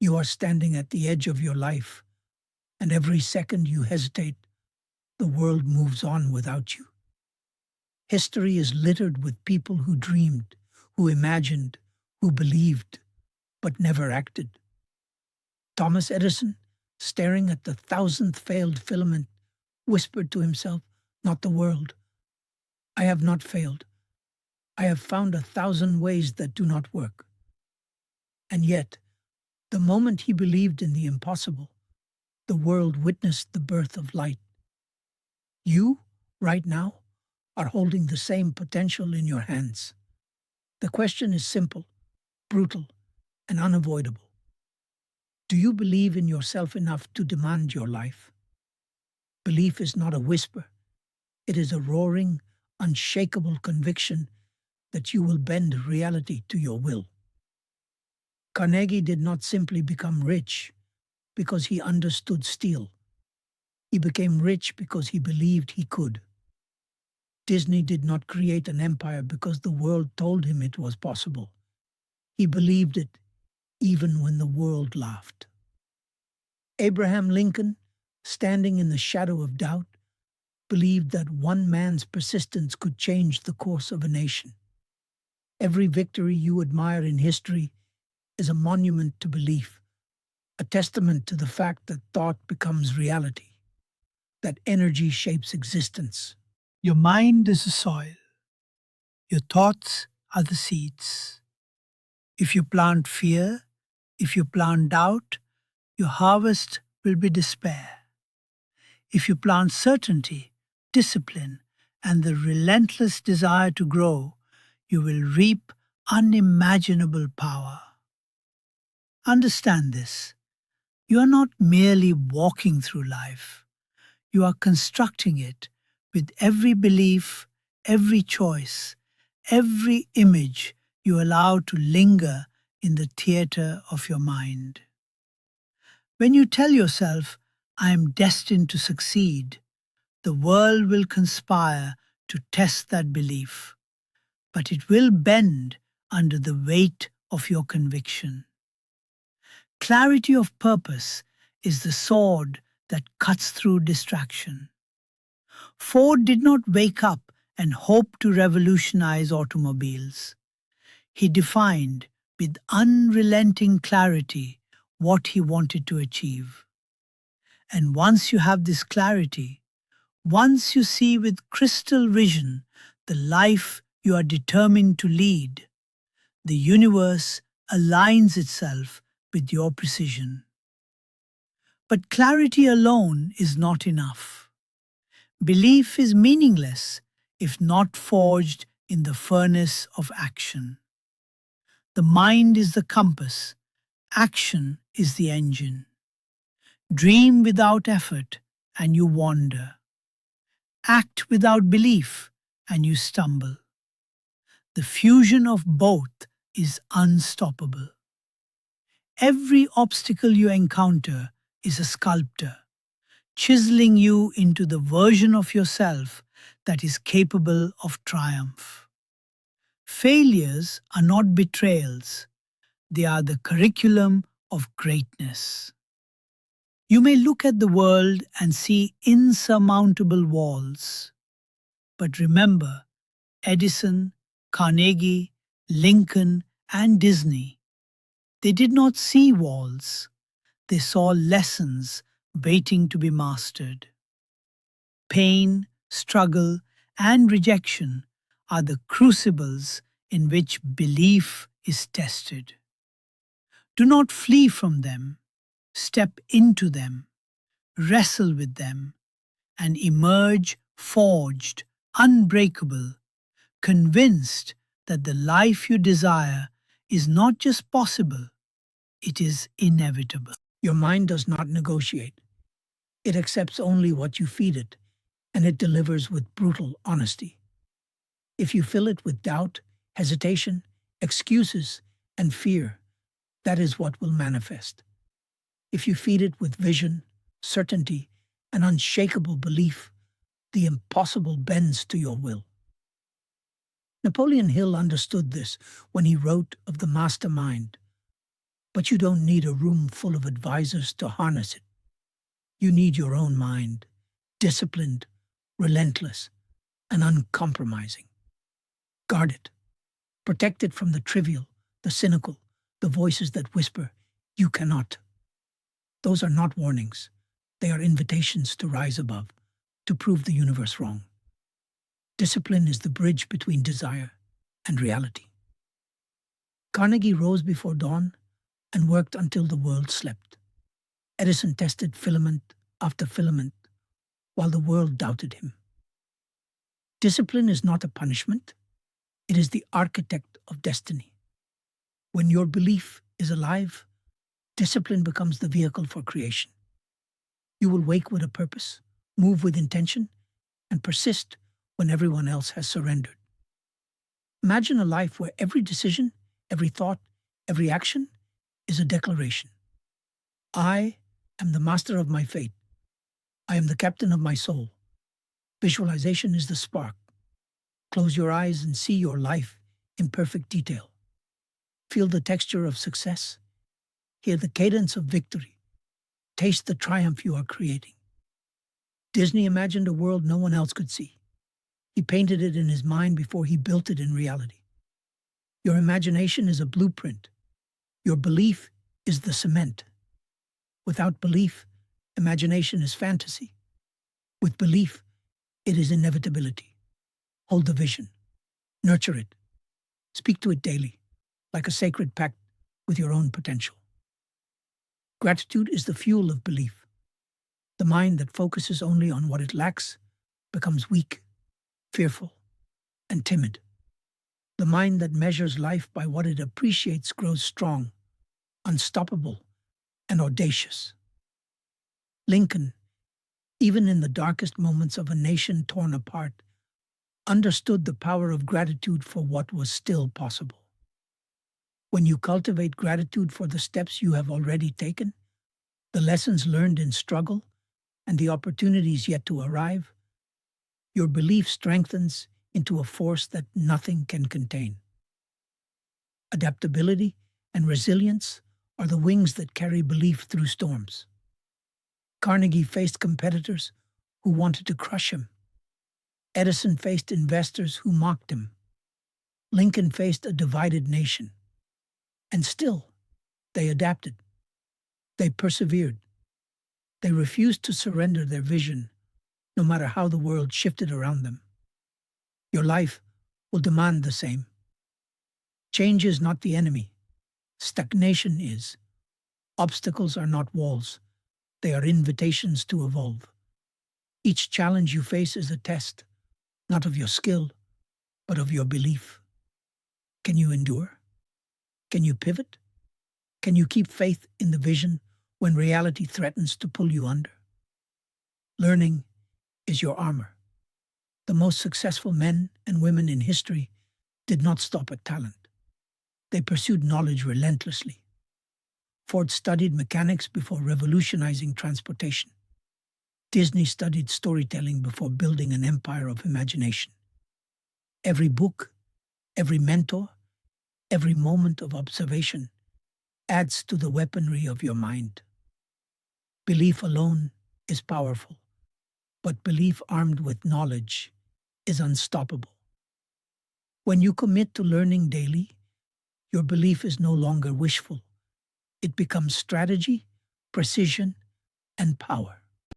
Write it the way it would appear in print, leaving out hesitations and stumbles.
You are standing at the edge of your life, and every second you hesitate, the world moves on without you. History is littered with people who dreamed, who imagined, who believed, but never acted. Thomas Edison, staring at the thousandth failed filament, whispered to himself, "Not the world. I have not failed. I have found 1,000 ways that do not work." And yet, the moment he believed in the impossible, the world witnessed the birth of light. You, right now, are holding the same potential in your hands. The question is simple, brutal, and unavoidable. Do you believe in yourself enough to demand your life? Belief is not a whisper. It is a roaring, unshakable conviction that you will bend reality to your will. Carnegie did not simply become rich because he understood steel. He became rich because he believed he could. Disney did not create an empire because the world told him it was possible. He believed it even when the world laughed. Abraham Lincoln, standing in the shadow of doubt, believed that one man's persistence could change the course of a nation. Every victory you admire in history is a monument to belief, a testament to the fact that thought becomes reality, that energy shapes existence. Your mind is the soil. Your thoughts are the seeds. If you plant fear, if you plant doubt, your harvest will be despair. If you plant certainty, discipline, and the relentless desire to grow, you will reap unimaginable power. Understand this. You are not merely walking through life. You are constructing it with every belief, every choice, every image you allow to linger in the theater of your mind. When you tell yourself, "I am destined to succeed," the world will conspire to test that belief, but it will bend under the weight of your conviction. Clarity of purpose is the sword that cuts through distraction. Ford did not wake up and hope to revolutionize automobiles. He defined with unrelenting clarity what he wanted to achieve. And once you have this clarity, once you see with crystal vision the life you are determined to lead, the universe aligns itself with your precision. But clarity alone is not enough. Belief is meaningless if not forged in the furnace of action. The mind is the compass, action is the engine. Dream without effort and you wander. Act without belief and you stumble. The fusion of both is unstoppable. Every obstacle you encounter is a sculptor, chiseling you into the version of yourself that is capable of triumph. Failures are not betrayals, they are the curriculum of greatness. You may look at the world and see insurmountable walls. But remember, Edison, Carnegie, Lincoln, and Disney, they did not see walls. They saw lessons waiting to be mastered. Pain, struggle, and rejection are the crucibles in which belief is tested. Do not flee from them. Step into them, wrestle with them, and emerge forged, unbreakable, convinced that the life you desire is not just possible, it is inevitable. Your mind does not negotiate. It accepts only what you feed it, and it delivers with brutal honesty. If you fill it with doubt, hesitation, excuses, and fear, that is what will manifest. If you feed it with vision, certainty, and unshakable belief, the impossible bends to your will. Napoleon Hill understood this when he wrote of the mastermind. But you don't need a room full of advisors to harness it. You need your own mind, disciplined, relentless, and uncompromising. Guard it. Protect it from the trivial, the cynical, the voices that whisper, "You cannot." Those are not warnings. They are invitations to rise above, to prove the universe wrong. Discipline is the bridge between desire and reality. Carnegie rose before dawn and worked until the world slept. Edison tested filament after filament while the world doubted him. Discipline is not a punishment, it is the architect of destiny. When your belief is alive, discipline becomes the vehicle for creation. You will wake with a purpose, move with intention, and persist when everyone else has surrendered. Imagine a life where every decision, every thought, every action is a declaration. I am the master of my fate. I am the captain of my soul. Visualization is the spark. Close your eyes and see your life in perfect detail. Feel the texture of success. Hear the cadence of victory. Taste the triumph you are creating. Disney imagined a world no one else could see. He painted it in his mind before he built it in reality. Your imagination is a blueprint. Your belief is the cement. Without belief, imagination is fantasy. With belief, it is inevitability. Hold the vision. Nurture it. Speak to it daily, like a sacred pact with your own potential. Gratitude is the fuel of belief. The mind that focuses only on what it lacks becomes weak, fearful, and timid. The mind that measures life by what it appreciates grows strong, unstoppable, and audacious. Lincoln, even in the darkest moments of a nation torn apart, understood the power of gratitude for what was still possible. When you cultivate gratitude for the steps you have already taken, the lessons learned in struggle, and the opportunities yet to arrive, your belief strengthens into a force that nothing can contain. Adaptability and resilience are the wings that carry belief through storms. Carnegie faced competitors who wanted to crush him. Edison faced investors who mocked him. Lincoln faced a divided nation. And still, they adapted. They persevered. They refused to surrender their vision, no matter how the world shifted around them. Your life will demand the same. Change is not the enemy. Stagnation is. Obstacles are not walls. They are invitations to evolve. Each challenge you face is a test, not of your skill, but of your belief. Can you endure? Can you pivot? Can you keep faith in the vision when reality threatens to pull you under? Learning is your armor. The most successful men and women in history did not stop at talent. They pursued knowledge relentlessly. Ford studied mechanics before revolutionizing transportation. Disney studied storytelling before building an empire of imagination. Every book, every mentor, every moment of observation adds to the weaponry of your mind. Belief alone is powerful, but belief armed with knowledge is unstoppable. When you commit to learning daily, your belief is no longer wishful. It becomes strategy, precision, and power.